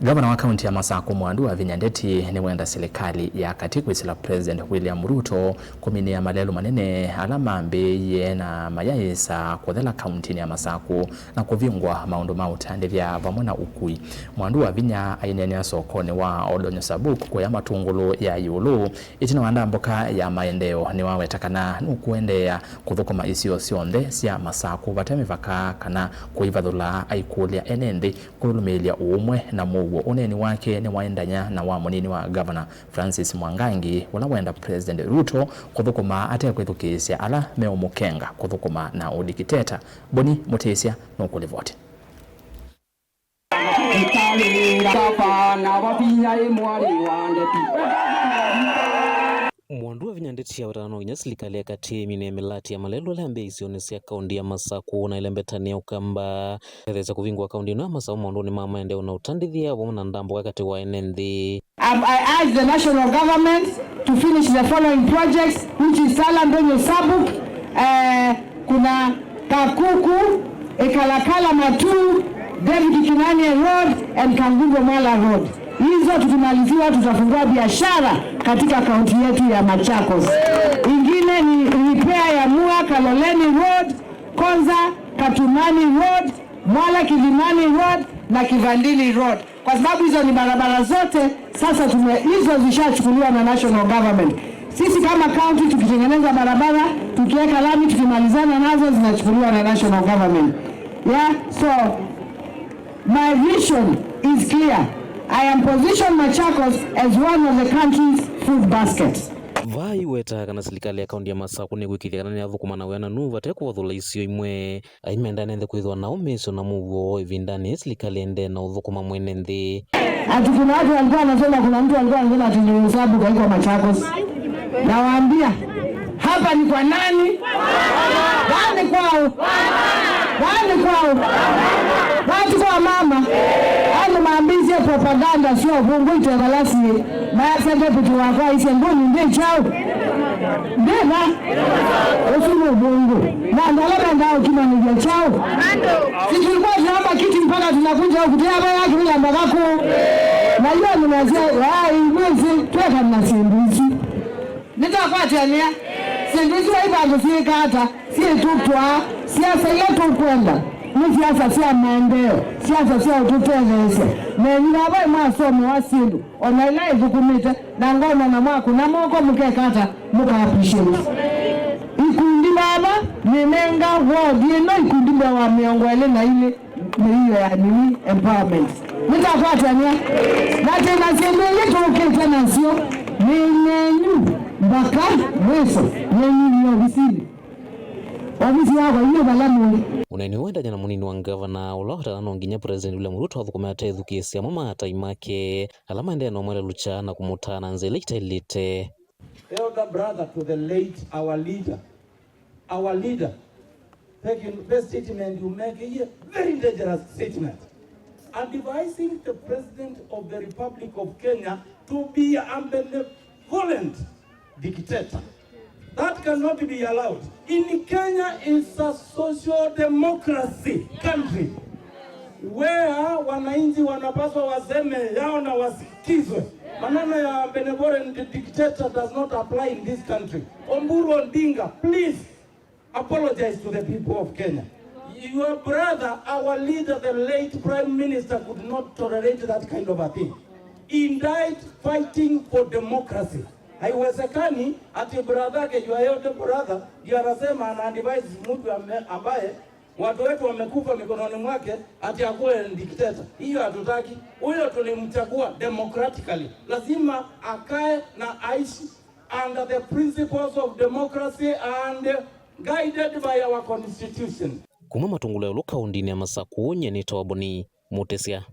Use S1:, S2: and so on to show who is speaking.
S1: Gavana wa kaunti ya Masaku Mwandu wa Vinyandeti ni wenda serikali ya katikwisa President William Ruto kuminia malelo manene alama mbeye na mayaisa kuthela kaunti ya Masaku na kuvingwa maundu mautande vya vamona ukui. Mwandu wa Vinya ainenea sokoni wa Oldonyo Sabuk kwa ya matungulu ya yulu itina wanda mboka ya maendeo ni wawetakana nukuendea kuthukuma isio sionde sia Masaku vatemivaka kana kuivadhula aikulia enende kulumilia umwe na uwo uneni wake ni waendanya na wa munini wa Governor Francis Mwangangi wala wenda President Ruto kuthukuma ate kwithukisia ala meo mukenga kuthukuma na udikiteta Boni Mutesia nukulivote.
S2: Mwandu wa Vinyandeti ya watano inya serikali ya kati mine melati ya malelo lambe isionesia kaundi ya Masaku na ilembetania ukamba ereza kuvingwa kaundi na Masaku mwandu ni mama endeo na utandithia wamuna ndambo wakati wa NND.
S3: I urge the national government to finish the following projects, which is Oldonyo Sabuk, kuna Kakuku, Ekalakala Matu, David Kinani Road and Kangungo Mala Road. Hizo tukimaliziwa tutafungua biashara katika kaunti yetu ya Machakos. Ingine ni repair ya Mua Kaloleni Road, Konza Katumani Road, Mwala Kilimani Road na Kivandili Road. Kwa sababu hizo ni barabara zote sasa hizo zishachukuliwa na national government. Sisi kama county tukitengeneza barabara, tukiweka lami, tukimalizana nazo zinachukuliwa na national government. Yeah, so my vision is clear. I am positioned Machakos as one of the country's food baskets.
S2: Vai weta kana serikali ya kaunti ya Masaku ni gwikithia kana ni athukuma na wena nuva te kuthula icio imwe aimenda nende kwithwa na umeso na muvo ivindani serikali ende na uthukuma mwene nthi.
S3: Ati kuna watu walikuwa wanasema kuna mtu alikuwa anasema ati ni Sabu kwa iko Machakos. Nawaambia hapa ni kwa nani? Nani kwao? Nani kwao? Watu kwa mama. Ano maambizi ya propaganda sio bungu itegalasi. Maya sende putu wakwa isi ngoni nde chao. Ndena. Usumu bungu. Na ndalaba ndao kima nige chao. Sisi tulikuwa tunaomba kiti mpaka tunakuja kutia baya kila mbagaku. Na hiyo ni mazee, mwezi tuweka na sinduzi. Nitakwati ania. Sinduzi wa iba angufika hata. Siye tutwa. Siasa yetu kwenda. Ni siasa siya maendeo. Siasa siya ututeleze. Ninabai mwasomi wa sindu. Onaila izukumite. Na ngona na mwaku. Na mwoko mkeka hata. Muka appreciate. Ikundi baba. Nimenga ward. Yeno ikundi baba miongwele na ile. Ni hiyo ya nini empowerment. Nitakwati ania. Na tena sindu yetu ukete na sio. Nenyu. Mbaka. Mweso. Nenyu ni ofisini. Ofisi yako hiyo balamu.
S2: Uneni wenda jana munini wa Governor ulahota na nginya President William Ruto athukuma atethukiisia mama ataimake alama ende no mwele lucha na kumutana nzele itailite.
S4: Elder brother to the late our leader taking the statement you make a very dangerous statement, advising the President of the Republic of Kenya to be an benevolent dictator. That cannot be allowed. In Kenya is a social democracy country where wananchi wanapaswa waseme yao na wasikizwe. Maneno ya benevolent dictator does not apply in this country. Oburu Odinga, please apologize to the people of Kenya. Your brother, our leader, the late Prime Minister, could not tolerate that kind of a thing. He died fighting for democracy. Haiwezekani ati brother yake jua yote brother ndio anasema ana advise mtu ambaye watu wetu wamekufa mikononi mwake ati akuwe dictator. Hiyo hatutaki. Huyo tulimchagua democratically. Lazima akae na aishi under the principles of democracy and guided by our constitution.
S2: Kuma matungula ya luka undini ya Masaku nye ni Boni Mutesia.